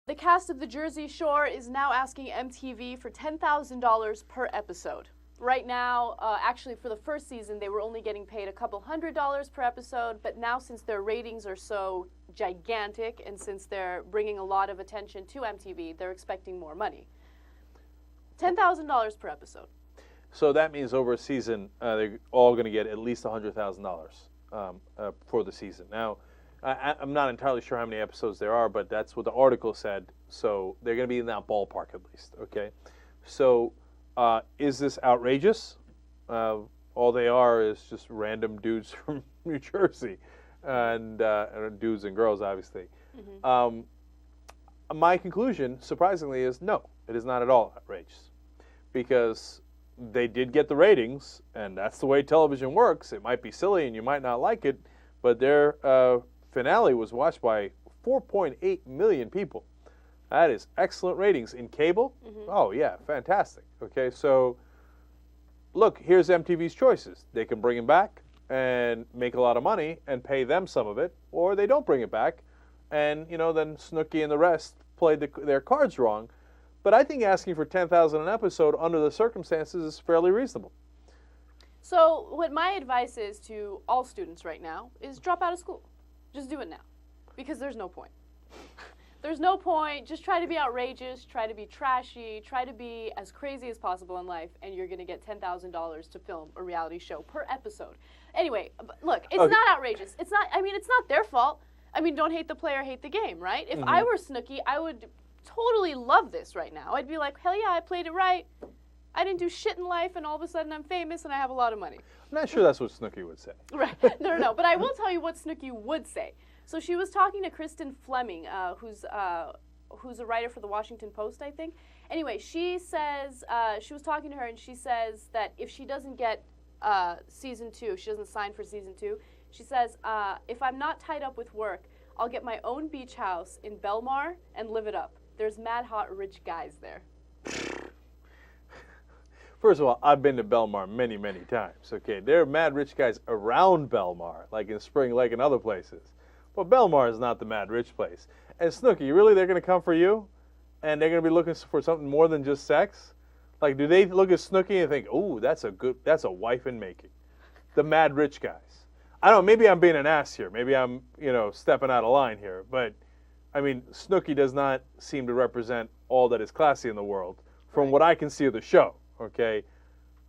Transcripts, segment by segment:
The cast of The Jersey Shore is now asking MTV for $10,000 per episode. Right now, actually for the first season, they were only getting paid a couple $100s per episode, but now since their ratings are so gigantic and since they're bringing a lot of attention to MTV, they're expecting more money. $10,000 per episode. So that means over a season, they're all going to get at least $100,000 for the season. Now, I'm not entirely sure how many episodes there are, but that's what the article said. So they're going to be in that ballpark at least, okay? So is this outrageous? All they are is just random dudes from New Jersey, and dudes and girls, obviously. Mm-hmm. My conclusion, surprisingly, is no, it is not at all outrageous, because they did get the ratings, and that's the way television works. It might be silly and you might not like it, but their finale was watched by 4.8 million people. That is excellent ratings. In cable, oh yeah, fantastic. Okay, so look, here's MTV's choices. They can bring him back and make a lot of money and pay them some of it, or they don't bring it back, and then Snooki and the rest played their cards wrong. But I think asking for $10,000 an episode under the circumstances is fairly reasonable. So what my advice is to all students right now is drop out of school. Just do it now, because there's no point. There's no point. Just try to be outrageous, try to be trashy, try to be as crazy as possible in life, and you're going to get $10,000 to film a reality show per episode. Anyway, look, it's not outrageous. It's not their fault. Don't hate the player, hate the game, right? If I were Snooki, I would totally love this right now. I'd be like, hell yeah, I played it right. I didn't do shit in life, and all of a sudden I'm famous and I have a lot of money. I'm not sure that's what Snooki would say. Right. No. But I will tell you what Snooki would say. So she was talking to Kristen Fleming, who's a writer for the Washington Post, I think. Anyway, she says, she was talking to her, and she says that if she doesn't get season 2, she doesn't sign for season 2, she says, if I'm not tied up with work, I'll get my own beach house in Belmar and live it up. There's mad hot rich guys there. First of all, I've been to Belmar many, many times. Okay, there are mad rich guys around Belmar, like in Spring Lake and other places. But Belmar is not the mad rich place. And Snooki, really, they're going to come for you? And they're going to be looking for something more than just sex? Like, do they look at Snooki and think, ooh, that's a wife in making? The mad rich guys. I don't know, maybe I'm being an ass here. Maybe I'm, stepping out of line here. But, Snooki does not seem to represent all that is classy in the world from what I can see of the show, okay?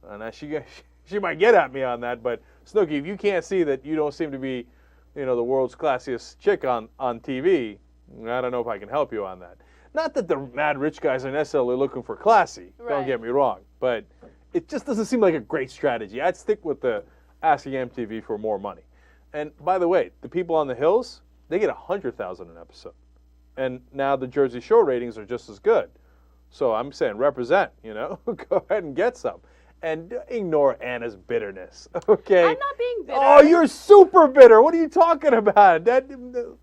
And she might get at me on that, but Snooki, if you can't see that you don't seem to be, the world's classiest chick on TV, I don't know if I can help you on that. Not that the mad rich guys are necessarily looking for classy, don't get me wrong, but it just doesn't seem like a great strategy. I'd stick with the asking MTV for more money. And by the way, the people on the hills, they get $100,000 an episode. And now the Jersey Shore ratings are just as good. So I'm saying represent, Go ahead and get some. And ignore Anna's bitterness, okay? I'm not being bitter. Oh, you're super bitter. What are you talking about?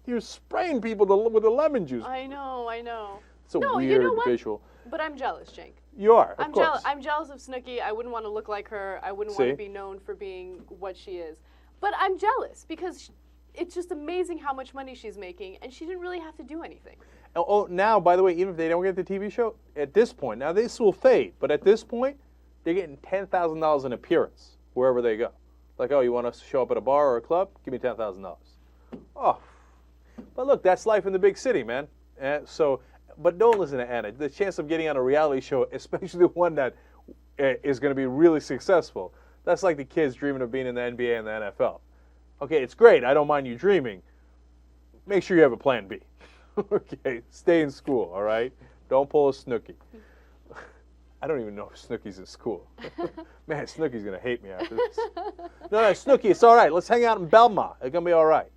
You're spraying people with the lemon juice. I know. It's a weird visual. But I'm jealous, Cenk. You are, of course. I'm jealous of Snooki. I wouldn't want to look like her. I wouldn't want to be known for being what she is. But I'm jealous because it's just amazing how much money she's making, and she didn't really have to do anything. Oh, now, by the way, even if they don't get the TV show, at this point, now this will fade, but at this point, they're getting $10,000 an appearance wherever they go. Like, oh, you want to show up at a bar or a club? Give me $10,000. Oh, but look, that's life in the big city, man. But don't listen to Anna. The chance of getting on a reality show, especially one that is going to be really successful, that's like the kids dreaming of being in the NBA and the NFL. Okay, it's great. I don't mind you dreaming. Make sure you have a plan B. Okay, stay in school, all right? Don't pull a Snooki. I don't even know if Snooki's in school. Man, Snooki's going to hate me after this. No, Snooki, it's all right. Let's hang out in Belmont. It's going to be all right.